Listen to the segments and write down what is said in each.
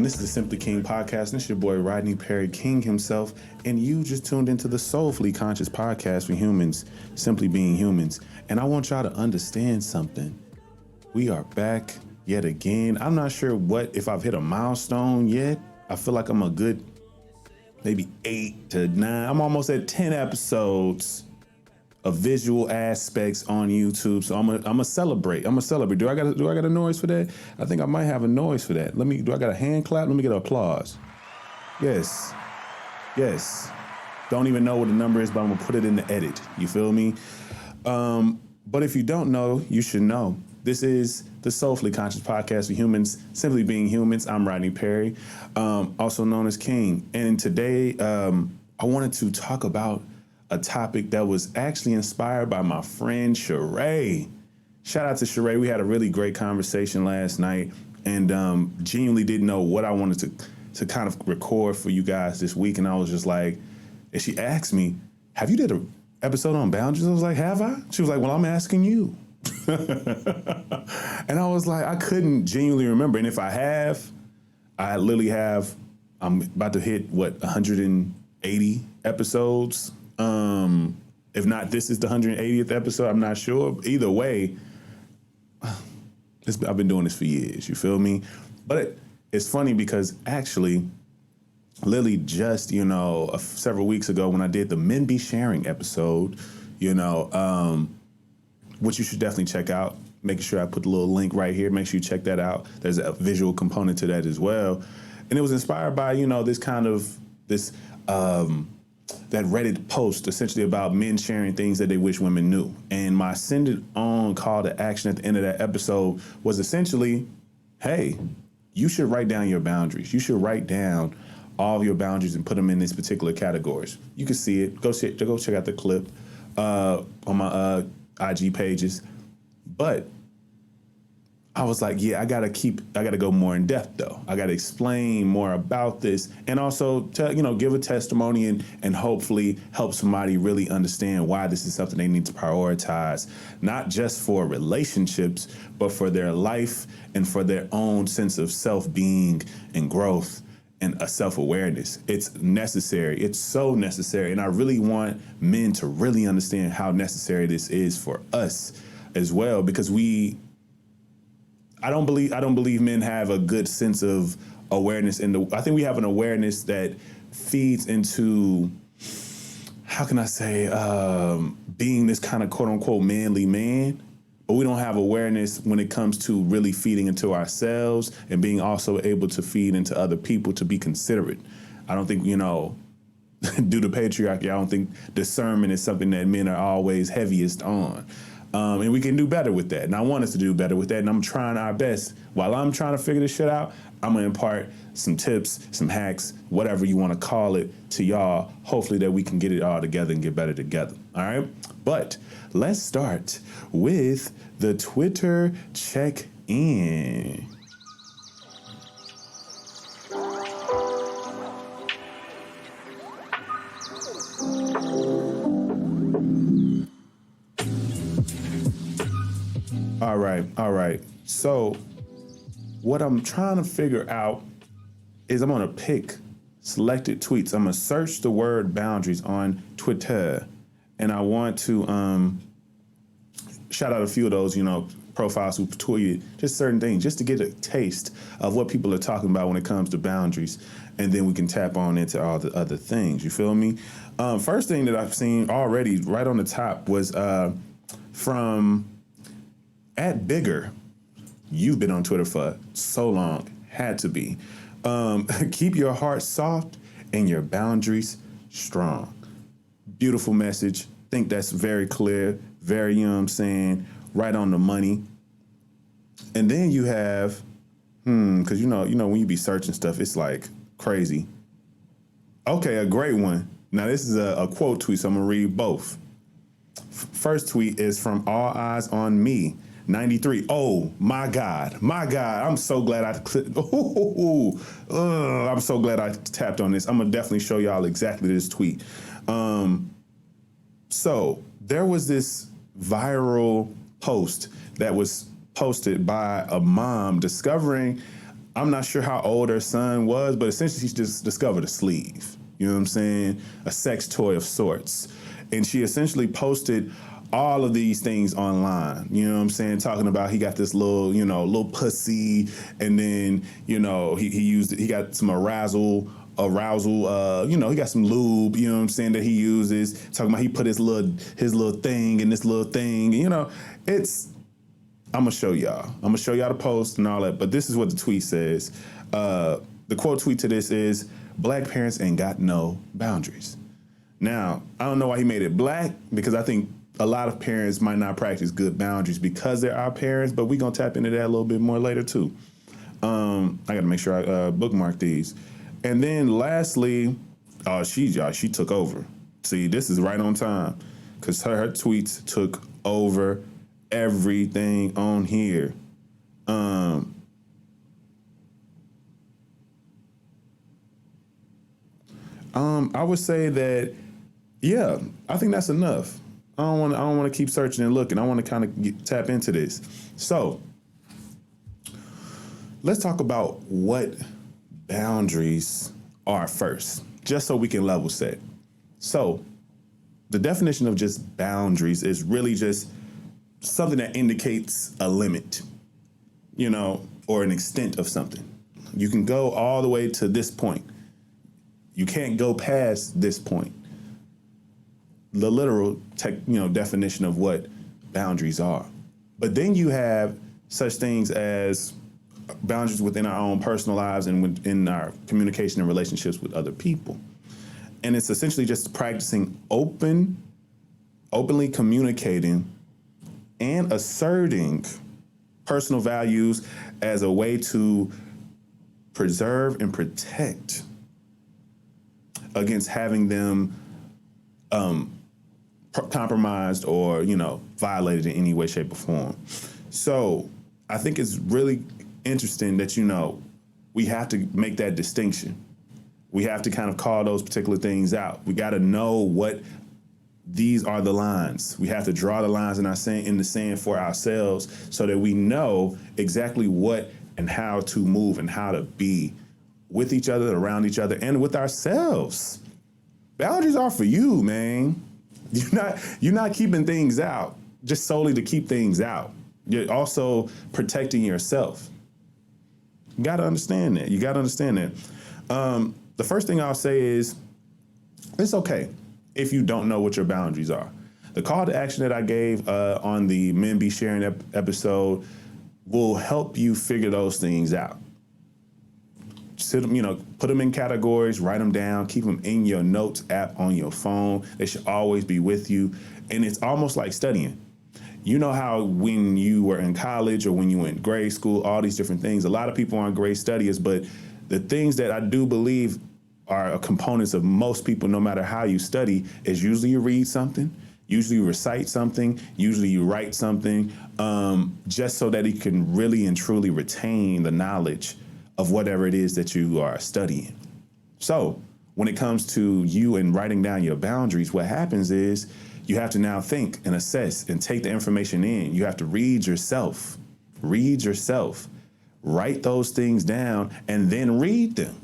This is the Simply King podcast, and it's your boy Rodney Perry King himself, and you just tuned into the Soulfully Conscious podcast for humans, simply being humans. And I want y'all to understand something. We are back yet again. I'm not sure if I've hit a milestone yet. I feel like I'm a good maybe 8 to 9. I'm almost at 10 episodes of visual aspects on YouTube. So I'm gonna celebrate. Do I got a noise for that? I think I might have a noise for that. Do I got a hand clap? Let me get an applause. Yes. Don't even know what the number is, but I'm gonna put it in the edit. You feel me? But if you don't know, you should know. This is the Soulfully Conscious podcast for humans, simply being humans. I'm Rodney Perry, also known as King. And today, I wanted to talk about a topic that was actually inspired by my friend Sharae. Shout out to Sharae. We had a really great conversation last night, and genuinely didn't know what I wanted to kind of record for you guys this week. And I was just like, and she asked me, have you did an episode on boundaries? I was like, have I? She was like, well, I'm asking you. And I was like, I couldn't genuinely remember. And if I have, I'm about to hit 180 episodes. If not, this is the 180th episode. I'm not sure. Either way, I've been doing this for years. You feel me? But it's funny because actually, Lily just, several weeks ago when I did the Men Be Sharing episode, which you should definitely check out. Making sure I put the little link right here. Make sure you check that out. There's a visual component to that as well. And it was inspired by, that Reddit post essentially about men sharing things that they wish women knew. And my SendItON call to action at the end of that episode was essentially, hey, you should write down your boundaries. You should write down all of your boundaries and put them in these particular categories. You can see it. Go check out the clip on my IG pages. But I was like, yeah, I gotta go more in depth though. I gotta explain more about this, and also give a testimony and hopefully help somebody really understand why this is something they need to prioritize, not just for relationships, but for their life and for their own sense of self-being and growth and a self-awareness. It's necessary. It's so necessary. And I really want men to really understand how necessary this is for us as well, because I don't believe men have a good sense of awareness. I think we have an awareness that feeds into, how can I say, being this kind of quote unquote manly man, but we don't have awareness when it comes to really feeding into ourselves and being also able to feed into other people, to be considerate. I don't think, due to patriarchy, I don't think discernment is something that men are always heaviest on. And we can do better with that. And I want us to do better with that. And I'm trying our best. While I'm trying to figure this shit out, I'm going to impart some tips, some hacks, whatever you want to call it, to y'all. Hopefully that we can get it all together and get better together. All right. But let's start with the Twitter check-in. All right. So what I'm trying to figure out is I'm going to pick selected tweets. I'm going to search the word boundaries on Twitter. And I want to shout out a few of those, profiles who tweeted just certain things, just to get a taste of what people are talking about when it comes to boundaries. And then we can tap on into all the other things. You feel me? First thing that I've seen already right on the top was from @Bigger. You've been on Twitter for so long. Had to be. Keep your heart soft and your boundaries strong. Beautiful message. Think that's very clear. Very, right on the money. And then you have, because when you be searching stuff, it's like crazy. Okay, a great one. Now this is a quote tweet, so I'm gonna read both. First tweet is from All Eyes on Me 93. Oh my God. I'm so glad I'm so glad I tapped on this. I'm gonna definitely show y'all exactly this tweet. So there was this viral post that was posted by a mom discovering I'm not sure how old her son was, but essentially she just discovered a sleeve. You know what I'm saying? A sex toy of sorts. And she essentially posted all of these things online. You know what I'm saying? Talking about he got this little, little pussy, and then, he got some arousal, he got some lube, you know what I'm saying, that he uses. Talking about he put his little thing in this little thing. I'm gonna show y'all. I'm gonna show y'all the post and all that, but this is what the tweet says. The quote tweet to this is, "Black parents ain't got no boundaries." Now, I don't know why he made it black, because I think a lot of parents might not practice good boundaries because they're our parents, but we're gonna tap into that a little bit more later too. I gotta make sure I bookmark these. And then lastly, she took over. See, this is right on time, because her tweets took over everything on here. I would say that, yeah, I think that's enough. I don't want to keep searching and looking. I want to kind of tap into this. So let's talk about what boundaries are first, just so we can level set. So the definition of just boundaries is really just something that indicates a limit, or an extent of something. You can go all the way to this point. You can't go past this point. The literal definition of what boundaries are. But then you have such things as boundaries within our own personal lives and within our communication and relationships with other people. And it's essentially just practicing openly communicating and asserting personal values as a way to preserve and protect against having them compromised or, violated in any way, shape, or form. So I think it's really interesting that, we have to make that distinction. We have to kind of call those particular things out. We got to know what these are the lines. We have to draw the lines in the sand for ourselves so that we know exactly what and how to move and how to be with each other, around each other, and with ourselves. Boundaries are for you, man. You're not keeping things out just solely to keep things out. You're also protecting yourself. You got to understand that. The first thing I'll say is, it's okay if you don't know what your boundaries are. The call to action that I gave on the Men Be Sharing episode will help you figure those things out. Put them in categories, write them down, keep them in your notes app on your phone. They should always be with you. And it's almost like studying. You know how when you were in college or when you were in grade school, all these different things, a lot of people aren't great studiers, but the things that I do believe are components of most people, no matter how you study, is usually you read something, usually you recite something, usually you write something, just so that you can really and truly retain the knowledge of whatever it is that you are studying. So when it comes to you and writing down your boundaries, what happens is you have to now think and assess and take the information in. You have to read yourself, write those things down, and then read them.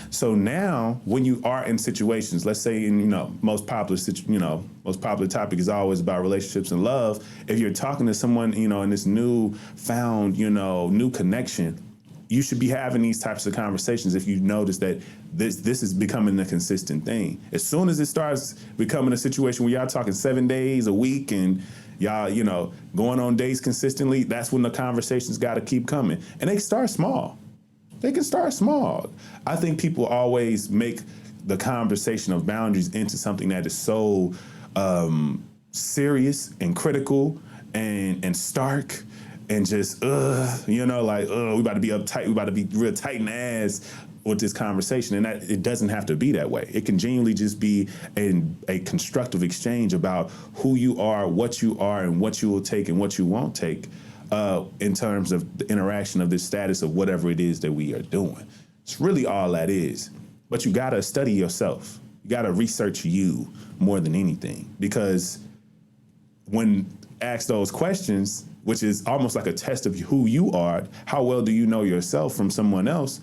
So now when you are in situations, let's say most popular topic is always about relationships and love. If you're talking to someone, in this new connection, you should be having these types of conversations if you notice that this is becoming a consistent thing. As soon as it starts becoming a situation where y'all talking 7 days a week and y'all, going on dates consistently, that's when the conversations got to keep coming. And they start small. They can start small. I think people always make the conversation of boundaries into something that is so serious and critical and stark. And just, we about to be uptight. We about to be real tight in the ass with this conversation. And that it doesn't have to be that way. It can genuinely just be a constructive exchange about who you are, and what you will take and what you won't take in terms of the interaction of this status of whatever it is that we are doing. It's really all that is. But you got to study yourself. You got to research you more than anything. Because when ask those questions, which is almost like a test of who you are, how well do you know yourself from someone else?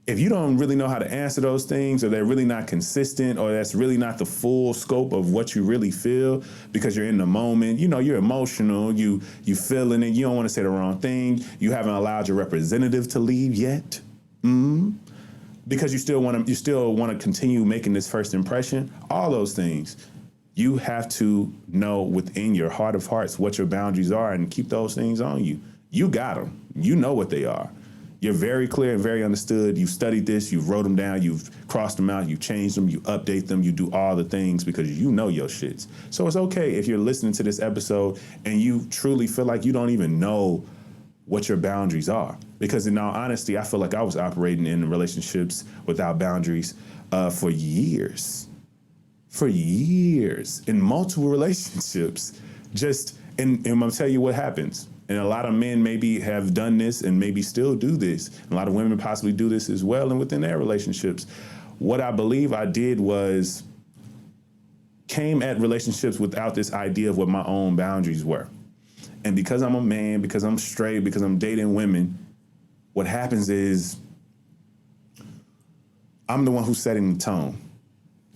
If you don't really know how to answer those things, or they're really not consistent, or that's really not the full scope of what you really feel because you're in the moment, you're emotional, you feeling it, you don't want to say the wrong thing, you haven't allowed your representative to leave yet, because you still want to continue making this first impression, all those things. You have to know within your heart of hearts what your boundaries are and keep those things on you. You got them. You know what they are. You're very clear and very understood. You've studied this. You've wrote them down. You've crossed them out. You've changed them. You update them. You do all the things because you know your shits. So it's okay if you're listening to this episode and you truly feel like you don't even know what your boundaries are. Because in all honesty, I feel like I was operating in relationships without boundaries for years. For years in multiple relationships. And I'm going to tell you what happens. And a lot of men maybe have done this and maybe still do this. A lot of women possibly do this as well and within their relationships. What I believe I did was came at relationships without this idea of what my own boundaries were. And because I'm a man, because I'm straight, because I'm dating women, what happens is I'm the one who's setting the tone.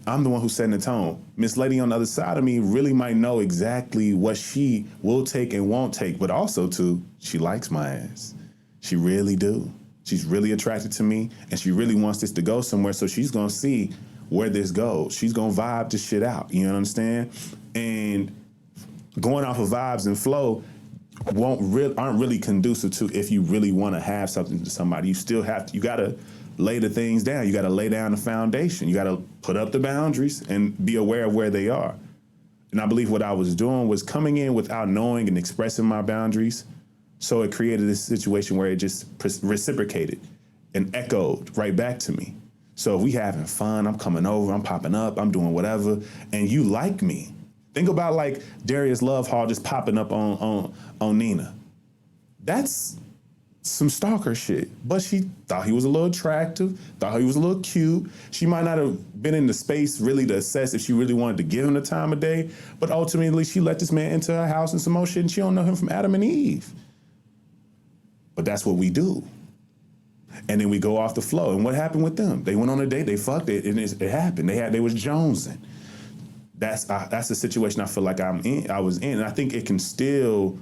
I'm the one who's setting the tone. Miss Lady on the other side of me really might know exactly what she will take and won't take, but also too, she likes my ass. She really do. She's really attracted to me and she really wants this to go somewhere. So she's going to see where this goes. She's going to vibe this shit out. You know what I'm saying? And going off of vibes and flow aren't really conducive to if you really want to have something to somebody. You got to lay the things down. You got to lay down the foundation. You got to put up the boundaries and be aware of where they are. And I believe what I was doing was coming in without knowing and expressing my boundaries. So it created this situation where it just reciprocated and echoed right back to me. So if we having fun, I'm coming over, I'm popping up, I'm doing whatever, and you like me. Think about like Darius Love Hall just popping up on Nina. That's some stalker shit. But she thought he was a little attractive, thought he was a little cute. She might not have been in the space really to assess if she really wanted to give him the time of day, but ultimately she let this man into her house and some more shit, and she don't know him from Adam and Eve. But that's what we do. And then we go off the flow. And what happened with them? They went on a date, they fucked it, and it happened. They was jonesing. That's the situation I feel like I was in. And I think it can still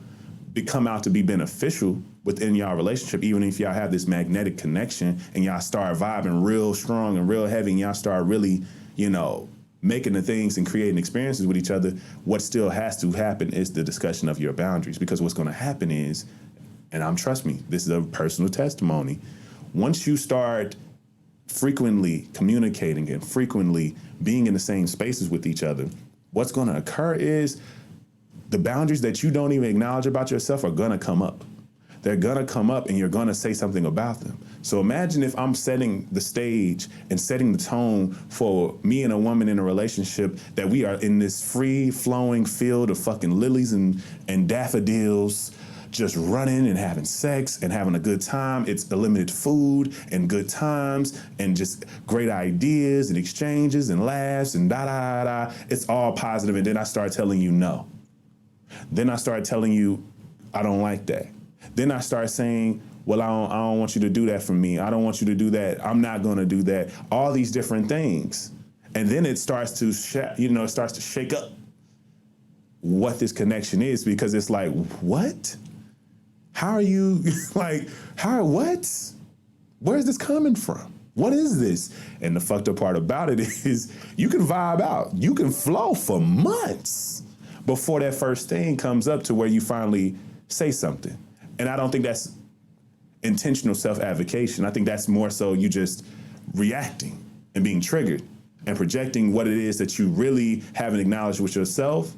come out to be beneficial within y'all relationship, even if y'all have this magnetic connection and y'all start vibing real strong and real heavy and y'all start really, making the things and creating experiences with each other. What still has to happen is the discussion of your boundaries, because what's going to happen is, and trust me, this is a personal testimony, once you start frequently communicating and frequently being in the same spaces with each other, what's going to occur is the boundaries that you don't even acknowledge about yourself are going to come up. They're going to come up and you're going to say something about them. So imagine if I'm setting the stage and setting the tone for me and a woman in a relationship, that we are in this free-flowing field of fucking lilies and daffodils, just running and having sex and having a good time. It's unlimited food and good times and just great ideas and exchanges and laughs and da-da-da-da. It's all positive. And then I start telling you no. Then I start telling you I don't like that. Then I start saying, well, I don't want you to do that for me. I don't want you to do that. I'm not going to do that. All these different things. And then it starts to, shake up what this connection is, because it's like, what? How are you, what? Where is this coming from? What is this? And the fucked up part about it is you can vibe out. You can flow for months before that first thing comes up to where you finally say something. And I don't think that's intentional self-advocation. I think that's more so you just reacting and being triggered and projecting what it is that you really haven't acknowledged with yourself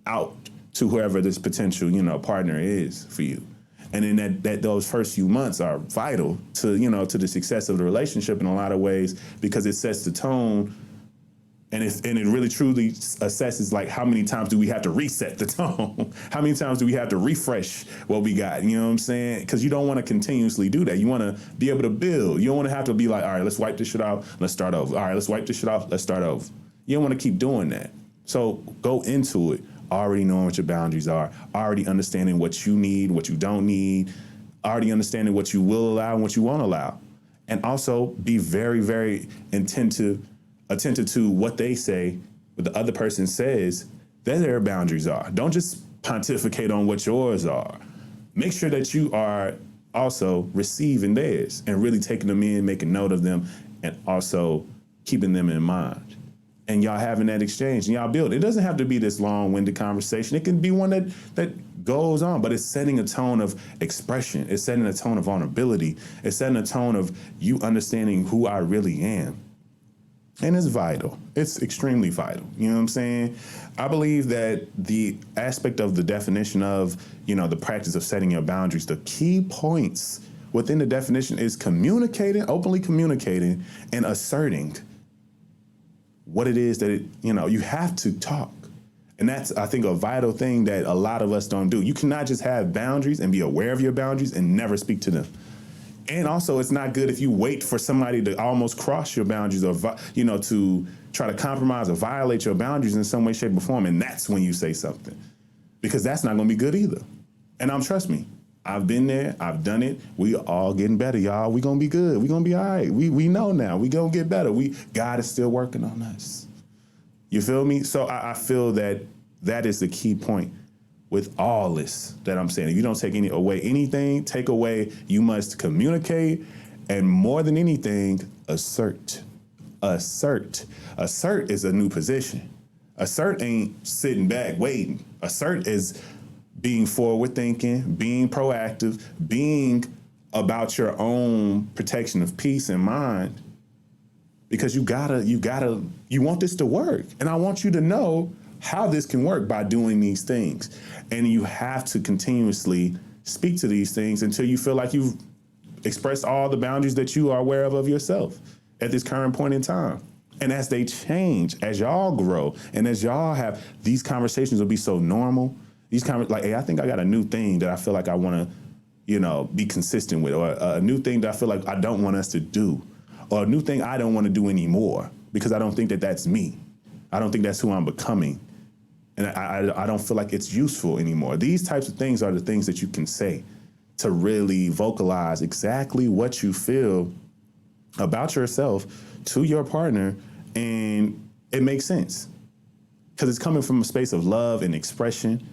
out to whoever this potential, partner is for you. And then that those first few months are vital to, to the success of the relationship in a lot of ways, because it sets the tone. And it really truly assesses, like, how many times do we have to reset the tone? How many times do we have to refresh what we got? You know what I'm saying? Because you don't want to continuously do that. You want to be able to build. You don't want to have to be like, all right, let's wipe this shit off. Let's start over. All right, let's wipe this shit off. Let's start over. You don't want to keep doing that. So go into it already knowing what your boundaries are, already understanding what you need, what you don't need, already understanding what you will allow and what you won't allow. And also be very, very attentive to what they say, what the other person says that their boundaries are. Don't just pontificate on what yours are. Make sure that you are also receiving theirs and really taking them in, making note of them, and also keeping them in mind. And y'all having that exchange and y'all build. It doesn't have to be this long-winded conversation. It can be one that goes on, but it's setting a tone of expression. It's setting a tone of vulnerability. It's setting a tone of you understanding who I really am. And it's vital. It's extremely vital. You know what I'm saying? I believe that the aspect of the definition of, the practice of setting your boundaries, the key points within the definition is openly communicating and asserting what it is that you have to talk. And that's, I think, a vital thing that a lot of us don't do. You cannot just have boundaries and be aware of your boundaries and never speak to them. And also, it's not good if you wait for somebody to almost cross your boundaries or, to try to compromise or violate your boundaries in some way, shape, or form. And that's when you say something, because that's not going to be good either. And trust me, I've been there. I've done it. We all getting better, y'all. We going to be good. We going to be all right. We know now. We going to get better. God is still working on us. You feel me? So I feel that is the key point with all this that I'm saying. If you don't take take away, you must communicate, and more than anything, assert. Assert. Assert is a new position. Assert ain't sitting back waiting. Assert is being forward thinking, being proactive, being about your own protection of peace and mind. Because you want this to work. And I want you to know how this can work by doing these things. And you have to continuously speak to these things until you feel like you've expressed all the boundaries that you are aware of yourself at this current point in time. And as they change, as y'all grow, and as y'all have, these conversations will be so normal. Hey, I think I got a new thing that I feel like I want to, be consistent with, or a new thing that I feel like I don't want us to do, or a new thing I don't want to do anymore because I don't think that that's me. I don't think that's who I'm becoming. And I don't feel like it's useful anymore. These types of things are the things that you can say to really vocalize exactly what you feel about yourself to your partner. And it makes sense because it's coming from a space of love and expression.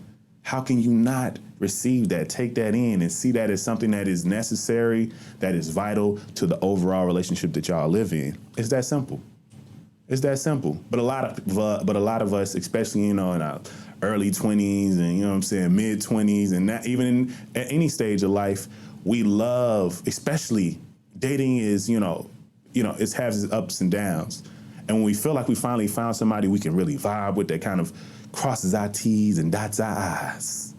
How can you not receive that, take that in, and see that as something that is necessary, that is vital to the overall relationship that y'all live in? It's that simple. It's that simple. But a lot of us, especially, in our early 20s and, mid 20s, and not even at any stage of life, we love, especially dating is, it has its ups and downs. And when we feel like we finally found somebody we can really vibe with, that kind of crosses our T's and dots our I's,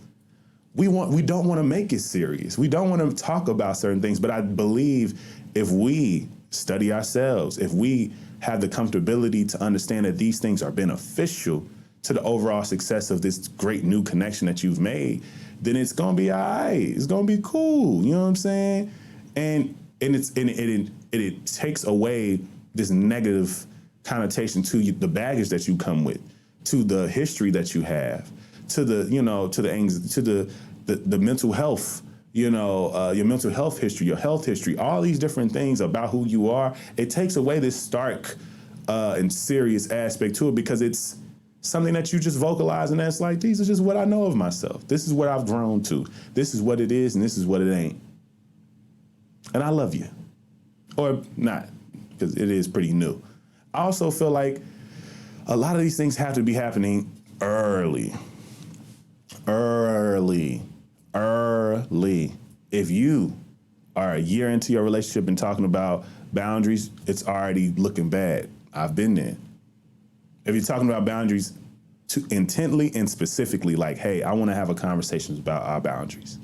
we don't want to make it serious. We don't want to talk about certain things. But I believe if we study ourselves, if we have the comfortability to understand that these things are beneficial to the overall success of this great new connection that you've made, then it's going to be all right. It's going to be cool. You know what I'm saying? And it takes away this negative connotation to the baggage that you come with, to the history that you have, to the mental health, your mental health history, your health history, all these different things about who you are. It takes away this stark and serious aspect to it, because it's something that you just vocalize, and that's like, these are just what I know of myself. This is what I've grown to. This is what it is, and this is what it ain't. And I love you. Or not, because it is pretty new. I also feel like a lot of these things have to be happening early. If you are a year into your relationship and talking about boundaries, it's already looking bad. I've been there. If you're talking about boundaries intently and specifically, like, hey, I want to have a conversation about our boundaries,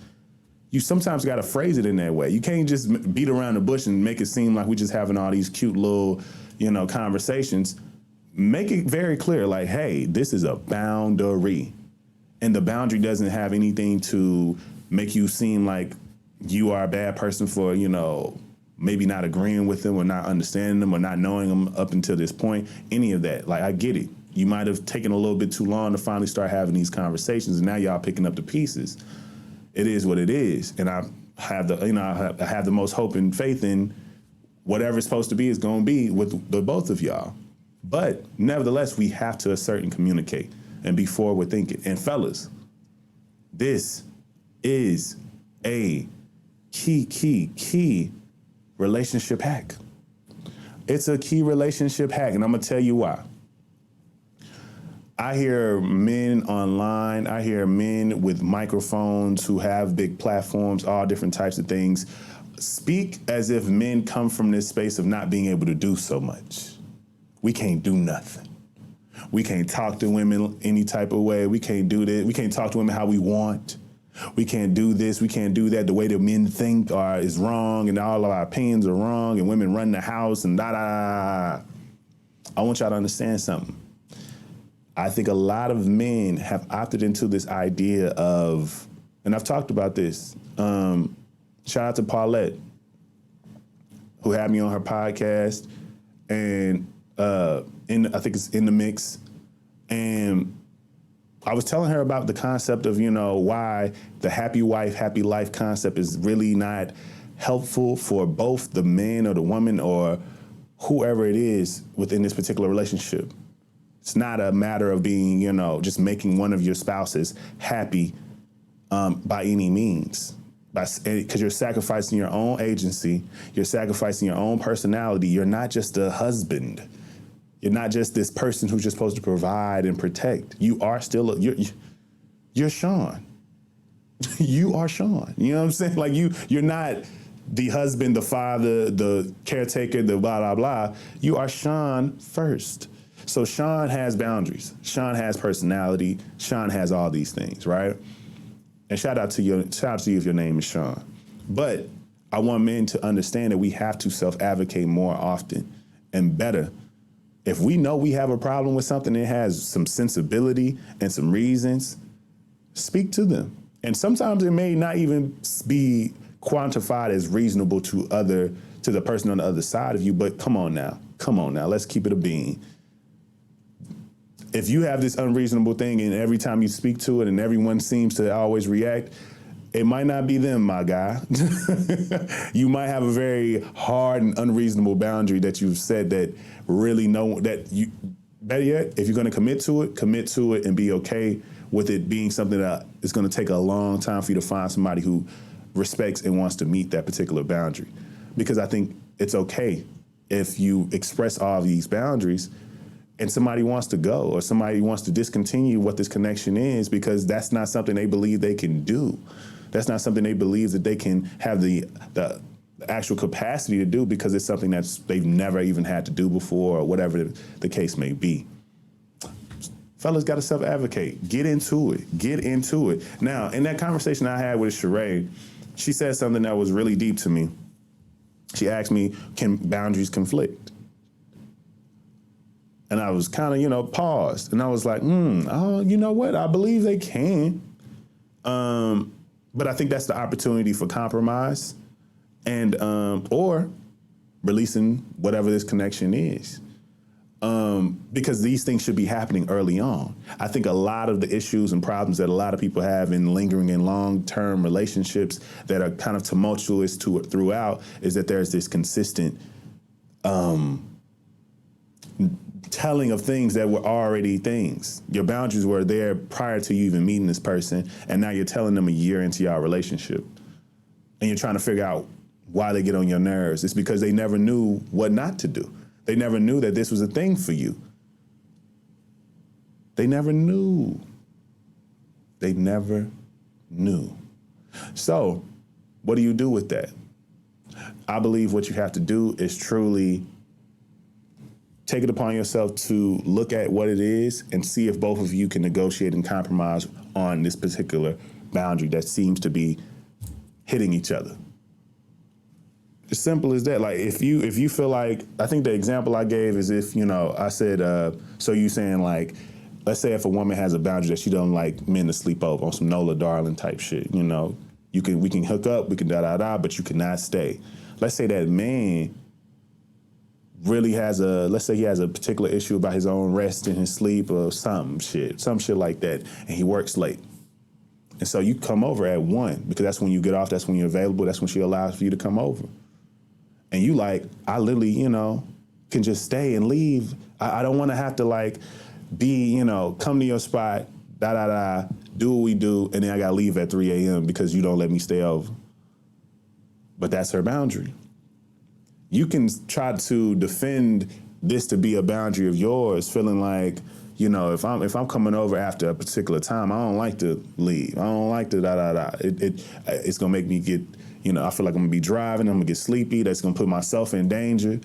you sometimes got to phrase it in that way. You can't just beat around the bush and make it seem like we're just having all these cute little, conversations. Make it very clear, like, hey, this is a boundary. And the boundary doesn't have anything to make you seem like you are a bad person for, maybe not agreeing with them or not understanding them or not knowing them up until this point. Any of that. Like, I get it. You might have taken a little bit too long to finally start having these conversations, and now y'all picking up the pieces. It is what it is, and I have I have the most hope and faith in whatever it's supposed to be is going to be with the both of y'all. But nevertheless, we have to assert and communicate and be forward thinking. And fellas, this is a key relationship hack. It's a key relationship hack, and I'm gonna tell you why. I hear men online, I hear men with microphones who have big platforms, all different types of things, speak as if men come from this space of not being able to do so much. We can't do nothing. We can't talk to women any type of way. We can't do this. We can't talk to women how we want. We can't do this. We can't do that. The way that men think is wrong, and all of our opinions are wrong, and women run the house and da-da. I want y'all to understand something. I think a lot of men have opted into this idea of, and I've talked about this, shout out to Paulette, who had me on her podcast, and I think it's In the Mix. And I was telling her about the concept of, why the happy wife, happy life concept is really not helpful for both the man or the woman or whoever it is within this particular relationship. It's not a matter of being, just making one of your spouses happy by any means. Because you're sacrificing your own agency, you're sacrificing your own personality. You're not just a husband. You're not just this person who's just supposed to provide and protect. You are still, you're Sean. You are Sean. You know what I'm saying? Like you're not the husband, the father, the caretaker, the blah, blah, blah. You are Sean first. So Sean has boundaries. Sean has personality. Sean has all these things, right? And shout out to you if your name is Sean. But I want men to understand that we have to self-advocate more often and better. If we know we have a problem with something that has some sensibility and some reasons, speak to them. And sometimes it may not even be quantified as reasonable to the person on the other side of you, but come on now, let's keep it a bean. If you have this unreasonable thing and every time you speak to it and everyone seems to always react, it might not be them, my guy. You might have a very hard and unreasonable boundary that you've said that really better yet, if you're going to commit to it and be okay with it being something that is going to take a long time for you to find somebody who respects and wants to meet that particular boundary. Because I think it's okay if you express all of these boundaries and somebody wants to go or somebody wants to discontinue what this connection is because that's not something they believe they can do. That's not something they believe that they can have the actual capacity to do because it's something they've never even had to do before or whatever the case may be. Fellas got to self-advocate. Get into it. Now, in that conversation I had with Sharae, she said something that was really deep to me. She asked me, can boundaries conflict? And I was kind of, paused. And I was like, you know what? I believe they can. But I think that's the opportunity for compromise and or releasing whatever this connection is. Because these things should be happening early on. I think a lot of the issues and problems that a lot of people have in lingering in long-term relationships that are kind of tumultuous throughout is that there's this consistent telling of things that were already things. Your boundaries were there prior to you even meeting this person, and now you're telling them a year into your relationship. And you're trying to figure out why they get on your nerves. It's because they never knew what not to do. They never knew that this was a thing for you. They never knew. So, what do you do with that? I believe what you have to do is truly take it upon yourself to look at what it is and see if both of you can negotiate and compromise on this particular boundary that seems to be hitting each other. As simple as that. Like if you feel like, I think the example I gave is if, I said, so you saying like, let's say if a woman has a boundary that she don't like men to sleep over on some Nola Darling type shit, we can hook up, we can but you cannot stay. Let's say that man really let's say he has a particular issue about his own rest and his sleep or some shit like that, and he works late. And so you come over at 1 because that's when you get off, that's when you're available, that's when she allows for you to come over. And you like, I literally, can just stay and leave. I don't want to have to like be, come to your spot, do what we do, and then I got to leave at 3 a.m. because you don't let me stay over. But that's her boundary. You can try to defend this to be a boundary of yours, feeling like, if I'm coming over after a particular time, I don't like to leave. I don't like to It's gonna make me get, I feel like I'm gonna be driving, I'm gonna get sleepy, that's gonna put myself in danger.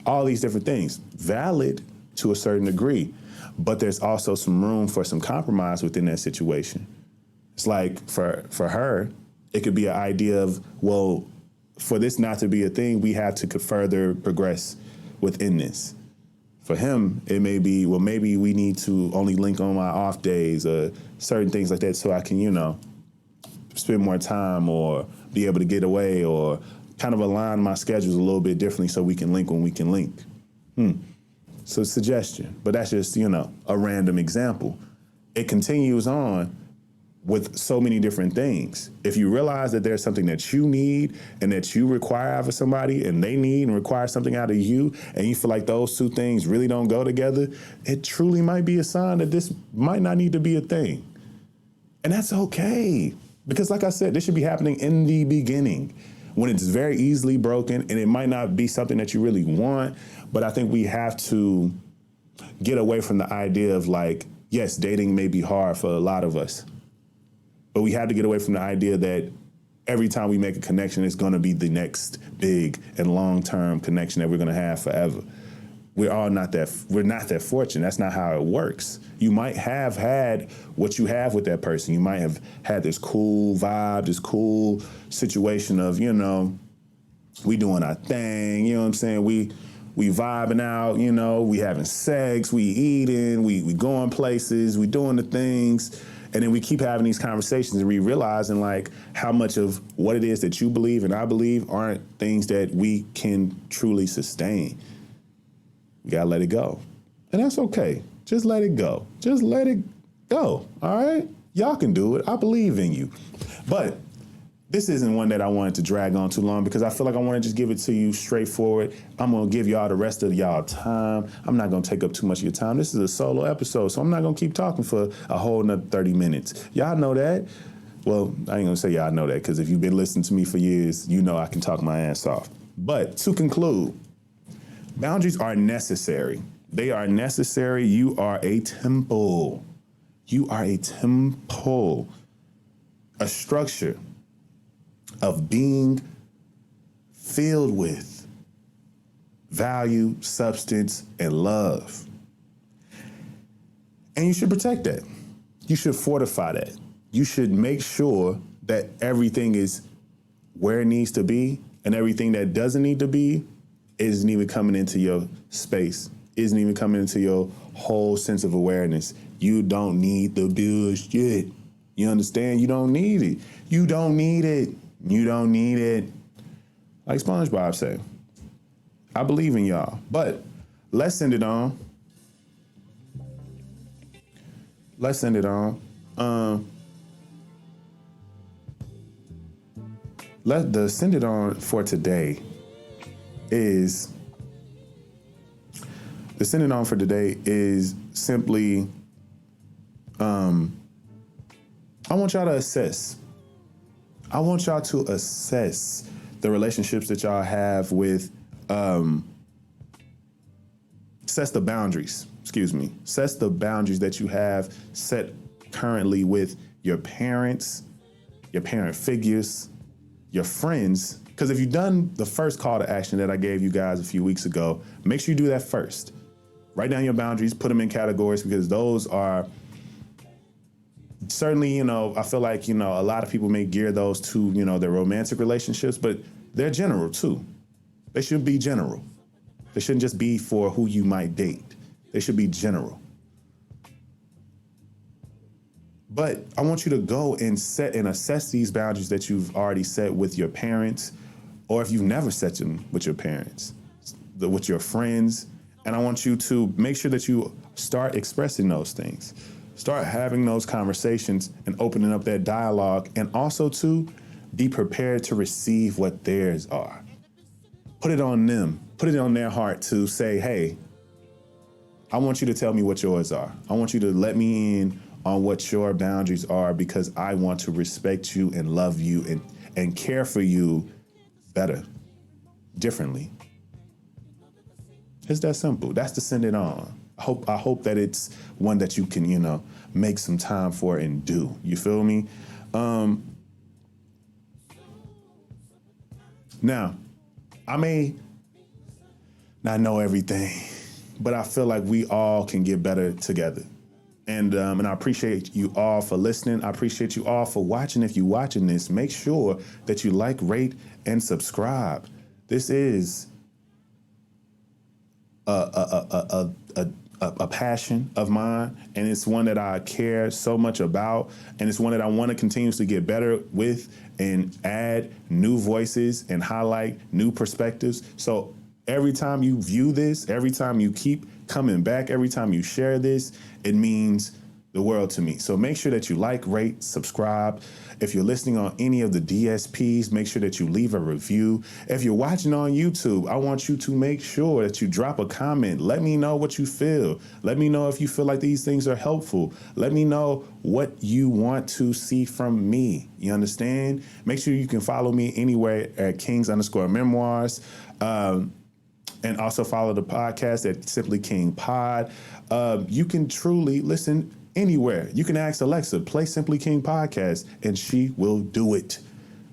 All these different things. Valid to a certain degree, but there's also some room for some compromise within that situation. It's like for her, it could be an idea of, well, for this not to be a thing, we have to further progress within this. For him, it may be, well, maybe we need to only link on my off days or certain things like that so I can, spend more time or be able to get away or kind of align my schedules a little bit differently so we can link when we can link. So suggestion, but that's just, a random example. It continues on with so many different things. If you realize that there's something that you need and that you require out of somebody and they need and require something out of you, and you feel like those two things really don't go together, it truly might be a sign that this might not need to be a thing. And that's okay. Because like I said, this should be happening in the beginning when it's very easily broken, and it might not be something that you really want. But I think we have to get away from the idea of like, yes, dating may be hard for a lot of us, but we have to get away from the idea that every time we make a connection, it's going to be the next big and long-term connection that we're going to have forever. We're not that fortunate. That's not how it works. You might have had what you have with that person. You might have had this cool vibe, this cool situation of, we doing our thing, you know what I'm saying? We vibing out, we having sex, we eating, we going places, we doing the things. And then we keep having these conversations and we realizing like how much of what it is that you believe and I believe aren't things that we can truly sustain. We gotta let it go. And that's okay. Just let it go. Just let it go. All right? Y'all can do it. I believe in you. But this isn't one that I wanted to drag on too long because I feel like I want to just give it to you straightforward. I'm going to give y'all the rest of y'all time. I'm not going to take up too much of your time. This is a solo episode, so I'm not going to keep talking for a whole nother 30 minutes. Y'all know that. Well, I ain't going to say y'all know that because if you've been listening to me for years, you know I can talk my ass off. But to conclude, boundaries are necessary. They are necessary. You are a temple. You are a temple. A structure of being filled with value, substance, and love. And you should protect that. You should fortify that. You should make sure that everything is where it needs to be, and everything that doesn't need to be isn't even coming into your space, isn't even coming into your whole sense of awareness. You don't need the bullshit. You understand? You don't need it. You don't need it. You don't need it. Like SpongeBob said, I believe in y'all. But let's send it on. Let's send it on. The send it on for today is simply I want y'all to assess. I want y'all to assess the relationships that y'all have with, assess the boundaries that you have set currently with your parents, your parent figures, your friends. Because if you've done the first call to action that I gave you guys a few weeks ago, make sure you do that first. Write down your boundaries, put them in categories, because those are certainly, I feel like, a lot of people may gear those to, their romantic relationships, but they're general too. They should be general. They shouldn't just be for who you might date. They should be general. But I want you to go and set and assess these boundaries that you've already set with your parents, or if you've never set them with your parents. with your friends. And I want you to make sure that you start expressing those things. Start having those conversations and opening up that dialogue, and also to be prepared to receive what theirs are. Put it on them. Put it on their heart to say, hey, I want you to tell me what yours are. I want you to let me in on what your boundaries are, because I want to respect you and love you and care for you better, differently. It's that simple. That's the Send It On. I hope that it's one that you can, make some time for and do. You feel me? Now, I may not know everything, but I feel like we all can get better together. And I appreciate you all for listening. I appreciate you all for watching. If you're watching this, make sure that you like, rate, and subscribe. This is a passion of mine, and it's one that I care so much about, and it's one that I want to continuously get better with and add new voices and highlight new perspectives. So every time you view this, every time you keep coming back, every time you share this, it means the world to me. So make sure that you like, rate, subscribe. If you're listening on any of the DSPs, make sure that you leave a review. If you're watching on YouTube, I want you to make sure that you drop a comment. Let me know what you feel. Let me know if you feel like these things are helpful. Let me know what you want to see from me. You understand? Make sure you can follow me anywhere at Kings_Memoirs. And also follow the podcast at Simply King Pod. You can truly listen anywhere. You can ask Alexa, play Simply King Podcast, and she will do it.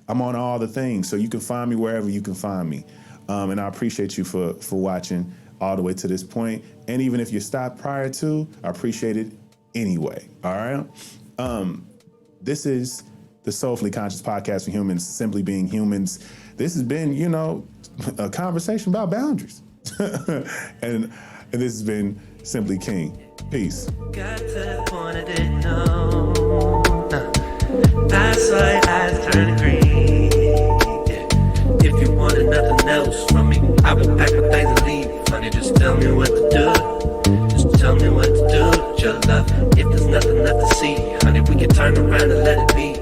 I'm on all the things, so you can find me wherever you can find me. And I appreciate you for watching all the way to this point. And even if you stopped prior to, I appreciate it anyway. All right. This is the Soulfully Conscious Podcast for humans, simply being humans. This has been, a conversation about boundaries. and this has been Simply King. Peace. Got to the point I didn't know. That's why eyes turn green. Yeah. If you wanted nothing else from me, I would pack my things and leave. Honey, just tell me what to do. Just tell me what to do with your love. If there's nothing left to see, honey, we can turn around and let it be.